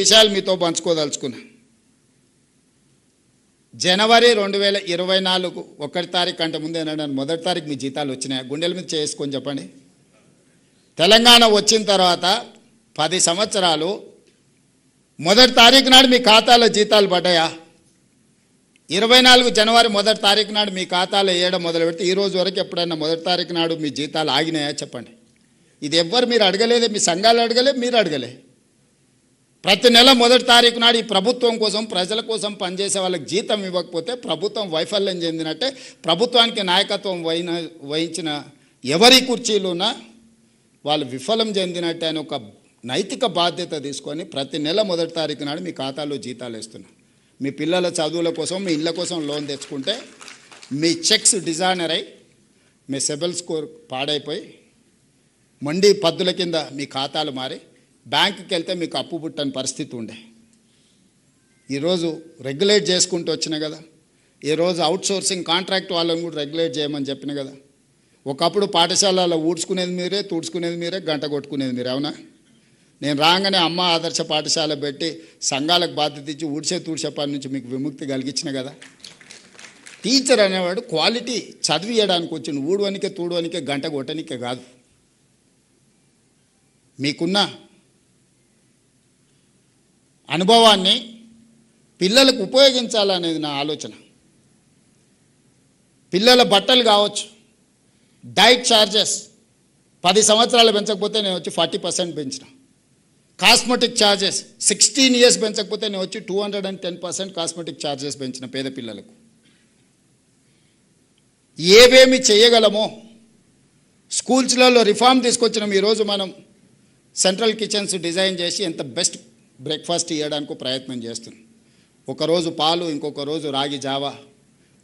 విషయాలు మీతో పంచుకోదలుచుకున్నా. జనవరి 2024 1 తారీఖు కంటే ముందే నన్ను 1 తారీఖు మీ జీతాలు వచ్చినాయి. గుండెల మీద చేసుకొని చెప్పండి. తెలంగాణ వచ్చిన తర్వాత 10 సంవత్సరాలు 1 తారీఖు నాడు మీ ఖాతాలో జీతాలు పడ్డాయా? 24 జనవరి 1 తారీఖు నాడు మీ ఖాతాలో వేయడం మొదలు పెడితే ఈ రోజు వరకు ఎప్పుడైనా 1 తారీఖు నాడు మీ జీతాలు ఆగినాయా చెప్పండి. ఇది ఎవ్వరు మీరు అడగలేదే, మీ సంఘాలు అడగలే, మీరు అడగలే. ప్రతి నెల 1 తారీఖు నాడు ఈ ప్రభుత్వం కోసం, ప్రజల కోసం పనిచేసే వాళ్ళకి జీతం ఇవ్వకపోతే ప్రభుత్వం వైఫల్యం చెందినట్టే. ప్రభుత్వానికి నాయకత్వం వహించిన ఎవరి కుర్చీలున్నా వాళ్ళు విఫలం చెందినట్టే అని ఒక నైతిక బాధ్యత తీసుకొని ప్రతి నెల 1 తారీఖు నాడు మీ ఖాతాలో జీతాలు వేస్తున్నా. మీ పిల్లల చదువుల కోసం, మీ ఇళ్ళ కోసం లోన్ తెచ్చుకుంటే మీ చెక్స్ డిజైనర్ అయి మీ సిబిల్ స్కోర్ పాడైపోయి మండి పద్దుల కింద మీ ఖాతాలు మారి బ్యాంకుకి వెళ్తే మీకు అప్పు పుట్టని పరిస్థితి ఉండే. ఈరోజు రెగ్యులేట్ చేసుకుంటూ వచ్చిన కదా. ఈరోజు అవుట్సోర్సింగ్ కాంట్రాక్ట్ వాళ్ళని కూడా రెగ్యులేట్ చేయమని చెప్పిన కదా. ఒకప్పుడు పాఠశాలలో ఊడ్చుకునేది మీరే, తుడుచుకునేది మీరే, గంట కొట్టుకునేది మీరే, అవునా? నేను రాగానే అమ్మ ఆదర్శ పాఠశాల పెట్టి సంఘాలకు బాధ్యత ఇచ్చి తుడిచే పని నుంచి మీకు విముక్తి కలిగించిన కదా. టీచర్ అనేవాడు క్వాలిటీ చదివియడానికి వచ్చిన ఊడవనికే తూడవనికే గంట కొట్టనికే కాదు. మీకున్న అనుభవాన్ని పిల్లలకు ఉపయోగించాలనేది నా ఆలోచన. పిల్లల బట్టలు కావచ్చు, డైట్ ఛార్జెస్ 10 సంవత్సరాలు పెంచకపోతే నేను వచ్చి 40% పెంచిన. కాస్మెటిక్ ఛార్జెస్ 16 ఇయర్స్ పెంచకపోతే నేను వచ్చి 210% కాస్మెటిక్ ఛార్జెస్ పెంచిన పేద పిల్లలకు. ఏవేమి చేయగలమో స్కూల్స్లలో రిఫార్మ్ తీసుకొచ్చినాం. ఈరోజు మనం సెంట్రల్ కిచెన్స్ డిజైన్ చేసి ఎంత బెస్ట్ బ్రేక్ఫాస్ట్ ఇవ్వడానికి ప్రయత్నం చేస్తున్నాం. ఒకరోజు పాలు, ఇంకొక రోజు రాగి జావా,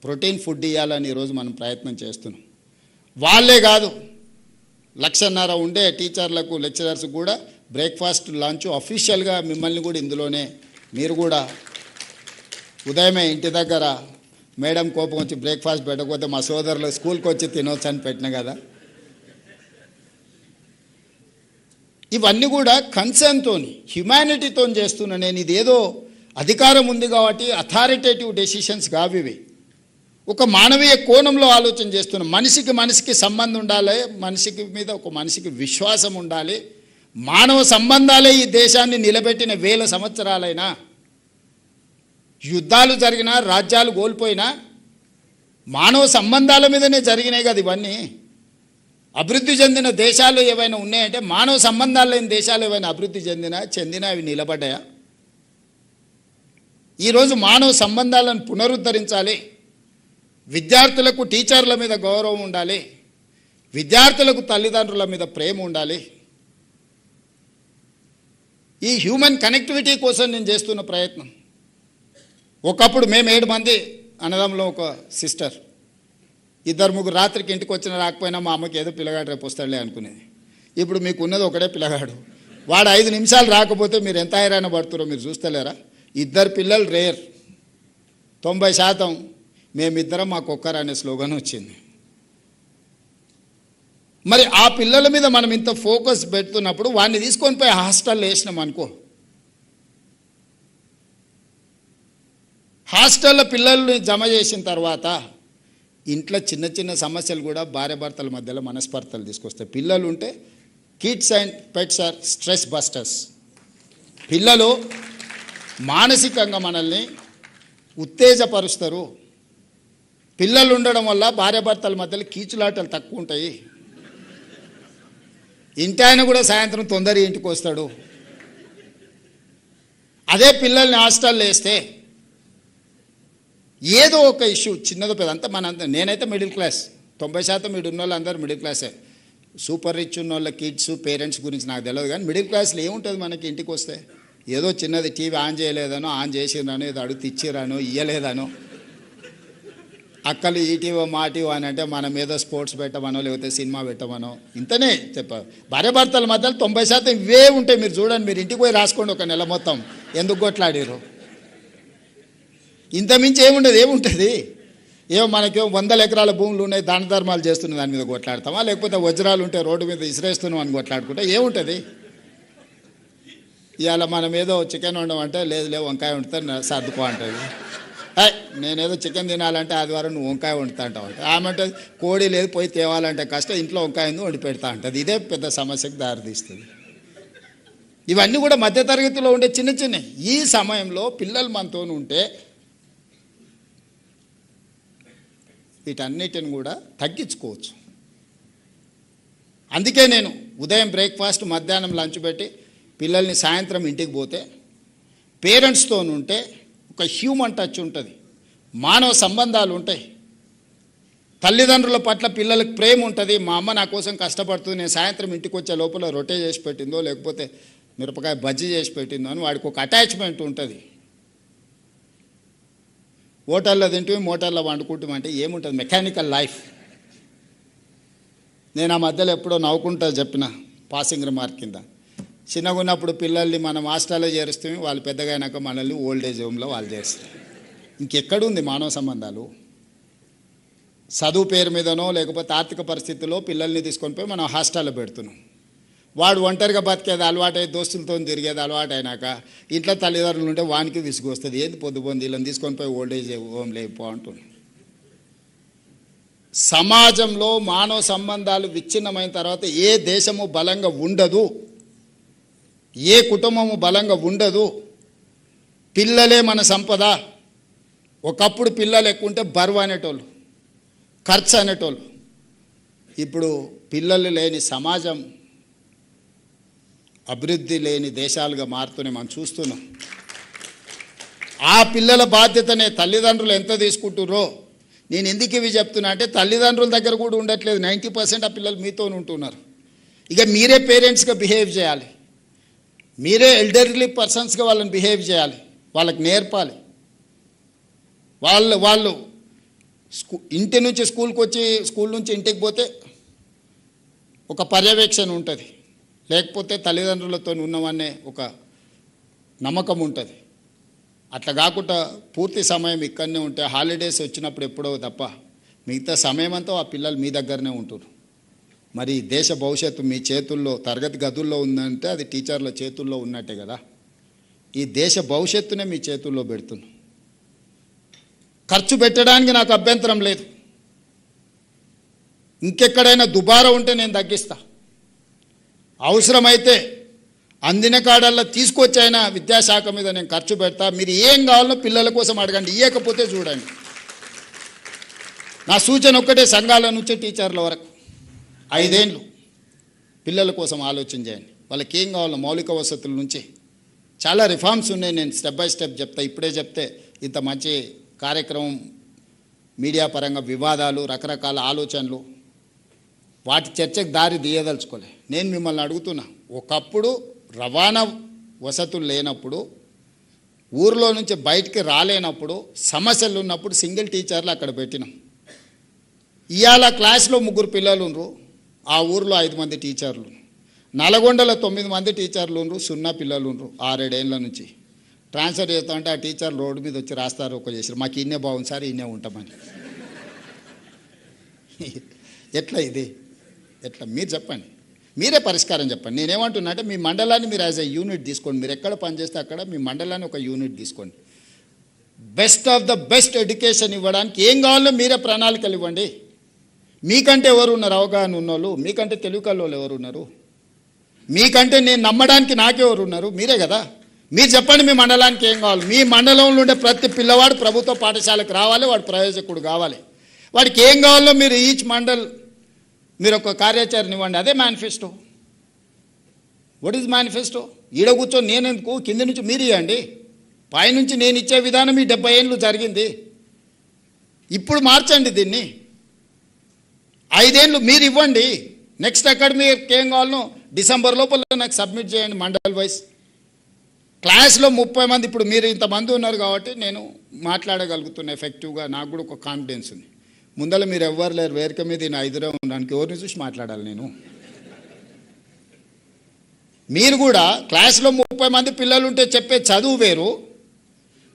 ప్రోటీన్ ఫుడ్ ఇవ్వాలని ఈరోజు మనం ప్రయత్నం చేస్తున్నాం. వాళ్ళే కాదు, 1.5 లక్ష ఉండే టీచర్లకు, లెక్చరర్స్ కూడా బ్రేక్ఫాస్ట్, లంచ్ అఫీషియల్గా మిమ్మల్ని కూడా ఇందులోనే మీరు కూడా ఉదయమే ఇంటి దగ్గర మేడం కోపం వచ్చి బ్రేక్ఫాస్ట్ పెట్టకపోతే మా సోదరులు స్కూల్కి వచ్చి తినొచ్చు అని పెట్టిన కదా. ఇవన్నీ కూడా కన్సర్న్తో, హ్యుమానిటీతో చేస్తున్నా నేను. ఇదేదో అధికారం ఉంది కాబట్టి అథారిటేటివ్ డెసిషన్స్ కావు ఇవి. ఒక మానవీయ కోణంలో ఆలోచన చేస్తున్నాం. మనిషికి సంబంధం ఉండాలి, మీద ఒక మనిషికి విశ్వాసం ఉండాలి. మానవ సంబంధాలే ఈ దేశాన్ని నిలబెట్టిన 1000 సంవత్సరాలైనా. యుద్ధాలు జరిగినా, రాజ్యాలు కోల్పోయినా మానవ సంబంధాల మీదనే జరిగినాయి కదా ఇవన్నీ. అభివృద్ధి చెందిన దేశాలు ఏవైనా ఉన్నాయంటే మానవ సంబంధాలు లేని దేశాలు ఏవైనా అభివృద్ధి చెందినా అవి నిలబడ్డాయా? ఈరోజు మానవ సంబంధాలను పునరుద్ధరించాలి. విద్యార్థులకు టీచర్ల మీద గౌరవం ఉండాలి. విద్యార్థులకు తల్లిదండ్రుల మీద ప్రేమ ఉండాలి. ఈ హ్యూమన్ కనెక్టివిటీ కోసం నేను చేస్తున్న ప్రయత్నం. ఒకప్పుడు మేము 7 మంది అన్నదమ్ములో ఒక సిస్టర్, 2-3 రాత్రికి ఇంటికి వచ్చిన రాకపోయినా మా అమ్మకి ఏదో పిల్లగాడు రేపు వస్తాడులే అనుకునేది. ఇప్పుడు మీకు ఉన్నది ఒకటే పిల్లగాడు. వాడు 5 నిమిషాలు రాకపోతే మీరు ఎంత హైరాణ పడుతున్నారో మీరు చూస్తలేరా? 2 పిల్లలు రేర్. 90% మేమిద్దరం మాకొక్కరు అనే స్లోగన్ వచ్చింది. మరి ఆ పిల్లల మీద మనం ఇంత ఫోకస్ పెడుతున్నప్పుడు వాడిని తీసుకొని పోయి హాస్టల్లో వేసినాం అనుకో. హాస్టల్లో పిల్లల్ని జమ చేసిన తర్వాత ఇంట్లో చిన్న చిన్న సమస్యలు కూడా భార్యాభర్తల మధ్యలో మనస్పర్ధలు తీసుకొస్తాయి. పిల్లలు ఉంటే kids and pets are stress busters. పిల్లలు మానసికంగా మనల్ని ఉత్తేజపరుస్తారు. పిల్లలు ఉండడం వల్ల భార్యాభర్తల మధ్యలో కీచులాటలు తక్కువ ఉంటాయి. ఇంటి ఆయన కూడా సాయంత్రం తొందరగా ఇంటికి వస్తాడు. అదే పిల్లల్ని హాస్టల్లో వేస్తే ఏదో ఒక ఇష్యూ చిన్నదో పెద్ద అంతా నేనైతే మిడిల్ క్లాస్, 90% ఉన్న వాళ్ళు అందరూ మిడిల్ క్లాసే. సూపర్ రిచ్ ఉన్న వాళ్ళ కిడ్స్, పేరెంట్స్ గురించి నాకు తెలియదు. కానీ మిడిల్ క్లాస్లో ఏముంటుంది మనకి? ఇంటికి వస్తే ఏదో చిన్నది టీవీ ఆన్ చేయలేదనో, ఆన్ చేసిరానో, ఏదో అడుగు ఇచ్చిరానో, ఇయ్యలేదనో, అక్కలు ఈటీవో మాటీవో అని అంటే మనం ఏదో స్పోర్ట్స్ పెట్టమనో లేకపోతే సినిమా పెట్టమనో ఇంతనే చెప్పారు. భార్యాభర్తల మధ్యలో 90% ఇవే ఉంటాయి. మీరు చూడండి, మీరు ఇంటికి పోయి రాసుకోండి ఒక నెల మొత్తం ఎందుకు కొట్లాడారు. ఇంతమించి ఏముంటుంది? ఏమో మనకేమో 100 ఎకరాల భూములు ఉన్నాయి, దాన ధర్మాలు చేస్తున్న దాని మీద కొట్లాడతామా? లేకపోతే వజ్రాలు ఉంటే రోడ్డు మీద ఇసిరేస్తున్నాం అని కొట్లాడుకుంటే ఏముంటుంది? ఇవాళ మనం ఏదో చికెన్ వండమంటే లేదు వంకాయ వండుతా సర్దుకో అంటుంది. నేనేదో చికెన్ తినాలంటే ఆదివారం నువ్వు వంకాయ వండుతా అంటావు అంటే ఆమె అంటే కోడి లేదు పోయి తేవాలంటే కష్టం, ఇంట్లో వంకాయ వండి పెడతా అంటుంది. ఇదే పెద్ద సమస్యకు దారితీస్తుంది. ఇవన్నీ కూడా మధ్యతరగతిలో ఉండే చిన్న చిన్న ఈ సమయంలో పిల్లలు మనతో ఉంటే వీటన్నిటిని కూడా తగ్గించుకోవచ్చు. అందుకే నేను ఉదయం బ్రేక్ఫాస్ట్, మధ్యాహ్నం లంచ్ పెట్టి పిల్లల్ని సాయంత్రం ఇంటికి పోతే పేరెంట్స్తో ఉంటే ఒక హ్యూమన్ టచ్ ఉంటుంది, మానవ సంబంధాలు ఉంటాయి. తల్లిదండ్రుల పట్ల పిల్లలకు ప్రేమ ఉంటుంది. మా అమ్మ నా కోసం కష్టపడుతుంది, నేను సాయంత్రం ఇంటికి వచ్చే లోపల రొట్టె చేసి పెట్టిందో లేకపోతే మిరపకాయ బజ్జీ చేసి పెట్టిందో అని వాడికి ఒక అటాచ్మెంట్ ఉంటుంది. హోటల్లో తింటూ మోటార్లో వండుకుంటామంటే ఏముంటుంది, మెకానికల్ లైఫ్. నేను ఆ మధ్యలో ఎప్పుడో నవ్వుకుంటా చెప్పిన పాసింగ్ రిమార్క్ కింద, చిన్నగా ఉన్నప్పుడు పిల్లల్ని మనం హాస్టల్లో చేరుస్తే వాళ్ళు పెద్దగా అయినాక మనల్ని ఓల్డ్ ఏజ్ హోమ్లో వాళ్ళు చేస్తారు. ఇంకెక్కడుంది మానవ సంబంధాలు? చదువు పేరు మీదనో లేకపోతే ఆర్థిక పరిస్థితుల్లో పిల్లల్ని తీసుకొని పోయి మనం హాస్టల్లో పెడుతున్నాం. వాడు ఒంటరిగా బతికేది అలవాటు అయ్యి దోస్తులతో తిరిగేది అలవాటు అయినాక ఇంట్లో తల్లిదండ్రులు ఉంటే వానికి విసుగు వస్తుంది. ఏంది పొద్దుపోంది వీళ్ళని తీసుకొని పోయి ఓల్డ్ ఏజ్ హోమ్ లేపో అంటున్నాం. సమాజంలో మానవ సంబంధాలు విచ్ఛిన్నమైన తర్వాత ఏ దేశము బలంగా ఉండదు, ఏ కుటుంబము బలంగా ఉండదు. పిల్లలే మన సంపద. ఒకప్పుడు పిల్లలు ఎక్కువ ఉంటే బరువు అనేటోళ్ళు, ఖర్చు అనేటోళ్ళు. ఇప్పుడు పిల్లలు లేని సమాజం అభివృద్ధి లేని దేశాలుగా మారుతూనే మనం చూస్తున్నాం. ఆ పిల్లల బాధ్యతనే తల్లిదండ్రులు ఎంత తీసుకుంటుర్రో. నేను ఎందుకు ఇవి చెప్తున్నా అంటే తల్లిదండ్రుల దగ్గర కూడా ఉండట్లేదు. 90% ఆ పిల్లలు మీతో ఉంటున్నారు. ఇక మీరే పేరెంట్స్గా బిహేవ్ చేయాలి, మీరే ఎల్డర్లీ పర్సన్స్గా వాళ్ళని బిహేవ్ చేయాలి, వాళ్ళకి నేర్పాలి. వాళ్ళు ఇంటి నుంచి స్కూల్కి వచ్చి స్కూల్ నుంచి ఇంటికి పోతే ఒక పర్యవేక్షణ ఉంటుంది, లేకపోతే తల్లిదండ్రులతో ఉన్నామనే ఒక నమ్మకం ఉంటుంది. అట్లా కాకుండా పూర్తి సమయం ఇక్కడనే ఉంటే హాలిడేస్ వచ్చినప్పుడు ఎప్పుడో తప్ప మిగతా సమయం అంతా ఆ పిల్లలు మీ దగ్గరనే ఉంటారు. మరి దేశ భవిష్యత్తు మీ చేతుల్లో, తరగతి గదుల్లో ఉందంటే అది టీచర్ల చేతుల్లో ఉన్నట్టే కదా. ఈ దేశ భవిష్యత్తునే మీ చేతుల్లో పెడుతున్నాం. ఖర్చు పెట్టడానికి నాకు అభ్యంతరం లేదు. ఇంకెక్కడైనా దుబారా ఉంటే నేను తగ్గిస్తా. అవసరమైతే అందిన కాడల్లో తీసుకొచ్చైనా విద్యాశాఖ మీద నేను ఖర్చు పెడతా. మీరు ఏం కావాలో పిల్లల కోసం అడగండి, ఇవ్వకపోతే చూడండి. నా సూచన ఒక్కటే, సంఘాల నుంచి టీచర్ల వరకు 5 ఏళ్ళు పిల్లల కోసం ఆలోచన చేయండి. వాళ్ళకి ఏం కావాలో మౌలిక వసతుల నుంచి చాలా రిఫార్మ్స్ ఉన్నాయి. నేను స్టెప్ బై స్టెప్ చెప్తా. ఇప్పుడే చెప్తే ఇంత మంచి కార్యక్రమం, మీడియా పరంగా వివాదాలు, రకరకాల ఆలోచనలు, వాటి చర్చకు దారి తీయదలుచుకోలే. నేను మిమ్మల్ని అడుగుతున్నా, ఒకప్పుడు రవాణా వసతులు లేనప్పుడు, ఊర్లో నుంచి బయటికి రాలేనప్పుడు, సమస్యలు ఉన్నప్పుడు సింగిల్ టీచర్లు అక్కడ పెట్టినాం. ఇవాళ క్లాస్లో 3 పిల్లలు ఉన్నారు, ఆ ఊర్లో 5 మంది టీచర్లు. నల్గొండలో 9 మంది టీచర్లు ఉన్నారు, 0 పిల్లలు ఉన్నారు 6-7 ఏళ్ళ నుంచి. ట్రాన్స్ఫర్ చేస్తా అంటే ఆ టీచర్ రోడ్డు మీద వచ్చి రాస్తారు ఒక చేసారు, మాకు ఇన్నే బాగుంది సార్, ఇన్నే ఉంటామని. ఎట్లా ఇది? ఎట్లా మీరు చెప్పండి, మీరే పరిష్కారం చెప్పండి. నేనేమంటున్నా అంటే మీ మండలాన్ని మీరు యాజ్ ఎ యూనిట్ తీసుకోండి. మీరు ఎక్కడ పనిచేస్తే అక్కడ మీ మండలాన్ని ఒక యూనిట్ తీసుకోండి. Best of the best education ఇవ్వడానికి ఏం కావాలో మీరే ప్రణాళికలు ఇవ్వండి. మీకంటే ఎవరు ఉన్నారు అవగాహన ఉన్నోళ్ళు? మీకంటే తెలుగుకల్లోళ్ళు ఎవరు ఉన్నారు? మీకంటే నేను నమ్మడానికి నాకెవరు ఉన్నారు? మీరే కదా. మీరు చెప్పండి మీ మండలానికి ఏం కావాలి. మీ మండలంలో ఉండే ప్రతి పిల్లవాడు ప్రభుత్వ పాఠశాలకు రావాలి, వాడు ప్రయోజకుడు కావాలి. వాడికి ఏం కావాలో మీరు ఈచ్ మండల్ మీరు ఒక కార్యాచరణ ఇవ్వండి. అదే మేనిఫెస్టో. What is manifesto? ఈడ కూర్చొని నేనెందుకు, కింద నుంచి మీరు ఇవ్వండి. పైనుంచి నేను ఇచ్చే విధానం ఈ 70 ఏళ్ళు జరిగింది. ఇప్పుడు మార్చండి దీన్ని. 5 ఏళ్ళు మీరు ఇవ్వండి. నెక్స్ట్ అకాడమీకి ఏం కావాలనో డిసెంబర్ లోపల నాకు సబ్మిట్ చేయండి మండల్ వైజ్. క్లాస్లో 30 మంది, ఇప్పుడు మీరు ఇంతమంది ఉన్నారు కాబట్టి నేను మాట్లాడగలుగుతున్నా ఎఫెక్టివ్గా. నాకు కూడా ఒక కాన్ఫిడెన్స్ ఉంది. ముందర మీరు ఎవ్వరు లేరు, వేదిక మీద నేను 5 ఉండడానికి ఎవరిని చూసి మాట్లాడాలి నేను? మీరు కూడా క్లాస్లో 30 మంది పిల్లలు ఉంటే చెప్పే చదువు వేరు,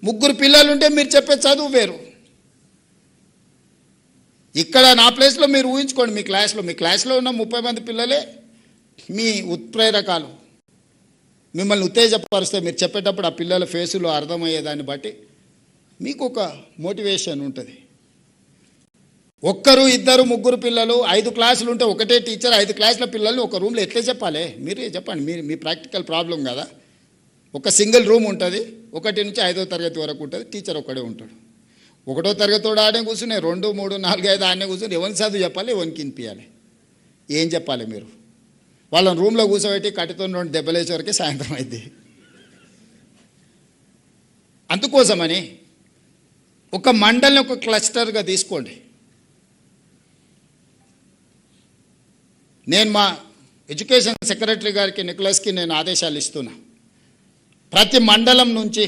3 పిల్లలు ఉంటే మీరు చెప్పే చదువు వేరు. ఇక్కడ నా ప్లేస్లో మీరు ఊహించుకోండి, మీ క్లాస్లో ఉన్న 30 మంది పిల్లలే మీ ఉత్ప్రేరకాలు. మిమ్మల్ని ఉత్తేజపరిస్తే మీరు చెప్పేటప్పుడు ఆ పిల్లల ఫేసులో అర్థమయ్యేదాన్ని బట్టి మీకు ఒక మోటివేషన్ ఉంటుంది. ఒక్కరు ఇద్దరు ముగ్గురు పిల్లలు 5 క్లాసులు ఉంటే ఒకటే టీచర్ 5 క్లాసుల పిల్లల్ని ఒక రూమ్లో ఎట్లా చెప్పాలి? మీరే చెప్పండి. మీ ప్రాక్టికల్ ప్రాబ్లం కదా. ఒక సింగిల్ రూమ్ ఉంటుంది, 1 నుంచి 5వ తరగతి వరకు ఉంటుంది, టీచర్ ఒక్కడే ఉంటాడు. 1వ తరగతి ఆడే కూర్చున్నాయి, 2, 3, 4, 5 ఆడనే కూర్చుని ఎవరికి చదువు చెప్పాలి, ఎవరికి వినిపించాలి, ఏం చెప్పాలి? మీరు వాళ్ళని రూమ్లో కూర్చోబెట్టి కట్టితో 2 దెబ్బలేసే వరకే సాయంత్రం అయింది. అందుకోసమని ఒక మండలిని ఒక క్లస్టర్గా తీసుకోండి. నేను మా ఎడ్యుకేషన్ సెక్రటరీ గారికి నికోలస్కి నేను ఆదేశాలు ఇస్తున్నా. ప్రతి మండలం నుంచి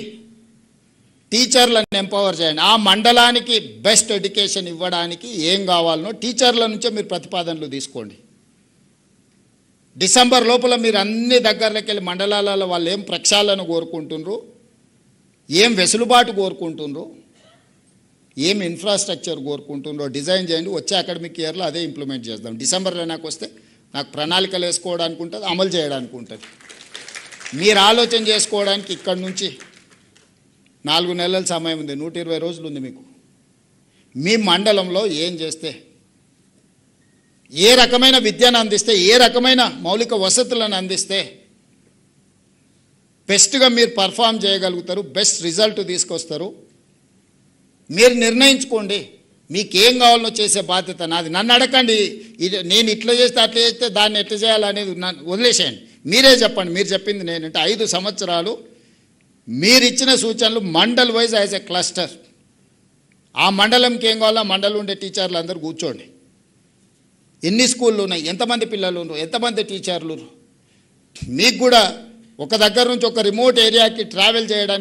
టీచర్లను ఎంపవర్ చేయండి. ఆ మండలానికి బెస్ట్ ఎడ్యుకేషన్ ఇవ్వడానికి ఏం కావాలనో టీచర్ల నుంచే మీరు ప్రతిపాదనలు తీసుకోండి. డిసెంబర్ లోపల మీరు అన్ని దగ్గరలోకి వెళ్ళి మండలాలలో వాళ్ళు ఏం ప్రక్షాళన కోరుకుంటున్నారు, ఏం వెసులుబాటు కోరుకుంటున్నారు, ఏం ఇన్ఫ్రాస్ట్రక్చర్ కోరుకుంటుండ్రో డిజైన్ చేయండి. వచ్చే అకాడమిక్ ఇయర్లో అదే ఇంప్లిమెంట్ చేద్దాం. డిసెంబర్లో నాకు వస్తే నాకు ప్రణాళికలు వేసుకోవడానికి ఉంటుంది, అమలు చేయడానికి ఉంటుంది. మీరు ఆలోచన చేసుకోవడానికి ఇక్కడి నుంచి 4 నెలల సమయం ఉంది, 120 రోజులు ఉంది మీకు. మీ మండలంలో ఏం చేస్తే, ఏ రకమైన విద్యను అందిస్తే, ఏ రకమైన మౌలిక వసతులను అందిస్తే బెస్ట్గా మీరు పర్ఫామ్ చేయగలుగుతారు, బెస్ట్ రిజల్ట్ తీసుకొస్తారు, మీరు నిర్ణయించుకోండి. మీకేం కావాలనో చేసే బాధ్యత నాది. నన్ను అడగండి, ఇది నేను ఇట్లా చేస్తే అట్లా చేస్తే దాన్ని ఎట్లా చేయాలనేది వదిలేసేయండి. మీరే చెప్పండి. మీరు చెప్పింది నేనంటే 5 సంవత్సరాలు మీరు ఇచ్చిన సూచనలు mandal wise as a cluster, ఆ మండలంకి ఏం కావాలో మండలం ఉండే టీచర్లు అందరూ కూర్చోండి. ఎన్ని స్కూళ్ళు ఉన్నాయి, ఎంతమంది పిల్లలు ఉన్నారు, ఎంతమంది టీచర్లు, మీకు కూడా ఒక దగ్గర నుంచి ఒక రిమోట్ ఏరియాకి ట్రావెల్ చేయడానికి